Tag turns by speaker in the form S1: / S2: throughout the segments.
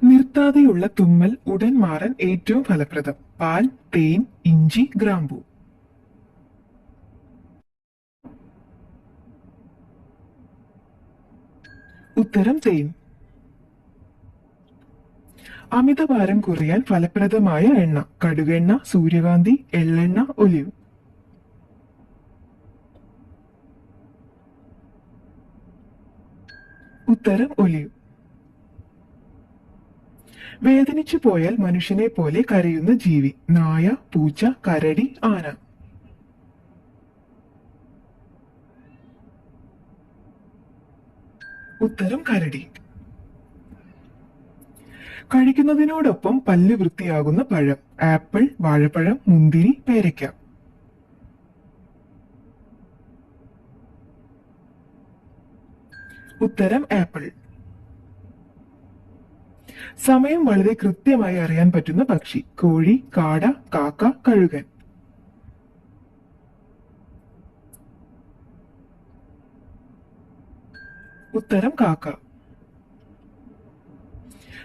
S1: നിർത്താതെയുള്ള തുമ്മൽ ഉടൻ മാറാൻ ഏറ്റവും ഫലപ്രദം: പാൽ, തേൻ, ഇഞ്ചി, ഗ്രാമ്പൂ. ഉത്തരം തേൻ. അമിതഭാരം കുറയാൻ ഫലപ്രദമായ എണ്ണ: കടുകെണ്ണ, സൂര്യകാന്തി, എള്ളെണ്ണ, ഒലിവ്. ഉത്തരം ഒലിവ്. വേദനിച്ചു പോയാൽ മനുഷ്യനെ പോലെ കരയുന്ന ജീവി: നായ, പൂച്ച, കരടി, ആന. ഉത്തരം കരടി. കഴിക്കുന്നതിനോടൊപ്പം പല്ല് വൃത്തിയാകുന്ന പഴം: ആപ്പിൾ, വാഴപ്പഴം, മുന്തിരി, പേരയ്ക്ക. ഉത്തരം ആപ്പിൾ. സമയം വളരെ കൃത്യമായി അറിയാൻ പറ്റുന്ന പക്ഷി: കോഴി, കാട, കാക്ക, കഴുകൻ. ഉത്തരം കാക്ക.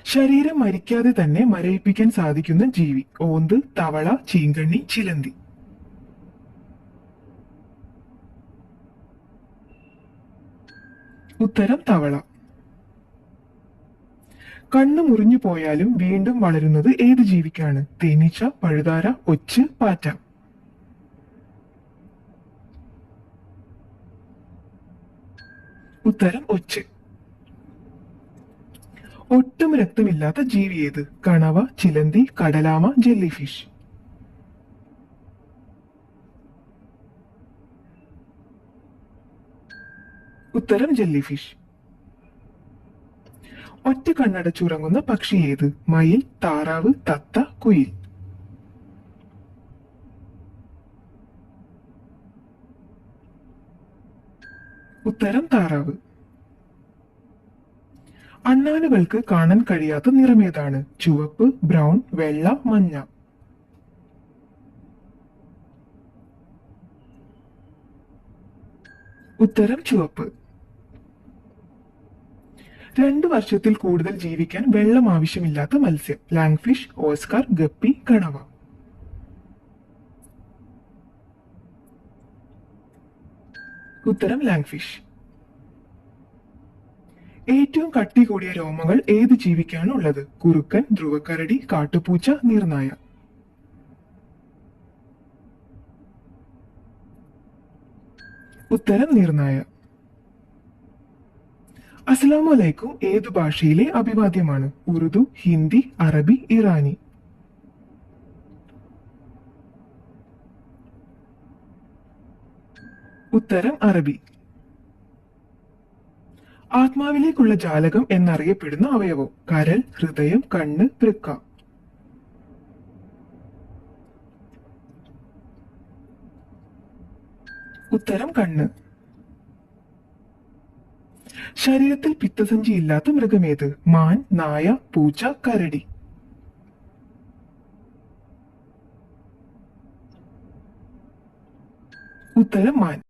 S1: ശരീരം മരിക്കാതെ തന്നെ മരവിപ്പിക്കാൻ സാധിക്കുന്ന ജീവി: ഓന്ത്, തവള, ചീങ്കണ്ണി, ചിലന്തി. ഉത്തരം തവള. കണ്ണു മുറിഞ്ഞു പോയാലും വീണ്ടും വളരുന്നത് ഏത് ജീവിക്കാണ്? തേനീച്ച, പഴുതാര, ഒച്ച്, പാറ്റ. ഉത്തരം ഒച്ച്. ഒട്ടും രക്തമില്ലാത്ത ജീവി ഏത്? കണവ, ചിലന്തി, കടലാമ, ജെല്ലിഫിഷ്. ഉത്തരം ജെല്ലിഫിഷ്. ഒറ്റ കണ്ണടച്ചുറങ്ങുന്ന പക്ഷി ഏത്? മയിൽ, താറാവ്, തത്ത, കുയിൽ. ഉത്തരം താറാവ്. അണ്ണാനുകൾക്ക് കാണാൻ കഴിയാത്ത നിറമേതാണ്? ചുവപ്പ്, ബ്രൗൺ, വെള്ള, മഞ്ഞ. ഉത്തരം ചുവപ്പ്. 2 വർഷത്തിൽ കൂടുതൽ ജീവിക്കാൻ വെള്ളം ആവശ്യമില്ലാത്ത മത്സ്യം: ലാങ്ഫിഷ്, ഓസ്കാർ, ഗപ്പി, കണവ. ഉത്തരം ലാങ്ഫിഷ്. ഏറ്റവും കട്ടി കൂടിയ രോമങ്ങൾ ഏത് ജീവിക്കാണ് ഉള്ളത്? കുറുക്കൻ, ധ്രുവക്കരടി, കാട്ടുപൂച്ച, നീർനായ. ഉത്തരം നീർനായ. അസ്സലാമു അലൈക്കും ഏതു ഭാഷയിലെ അഭിവാദ്യമാണ്? ഉറുദു, ഹിന്ദി, അറബി, ഇറാനി. ഉത്തരം അറബി. ആത്മാവിലേക്കുള്ള ജാലകം എന്നറിയപ്പെടുന്ന അവയവം: കരൾ, ഹൃദയം, കണ്ണ്, വൃക്ക. ഉത്തരം കണ്ണ്. ശരീരത്തിൽ പിത്തസഞ്ചി ഇല്ലാത്ത മൃഗമേത്? മാൻ, നായ, പൂച്ച, കരടി. ഉത്തരം മാൻ.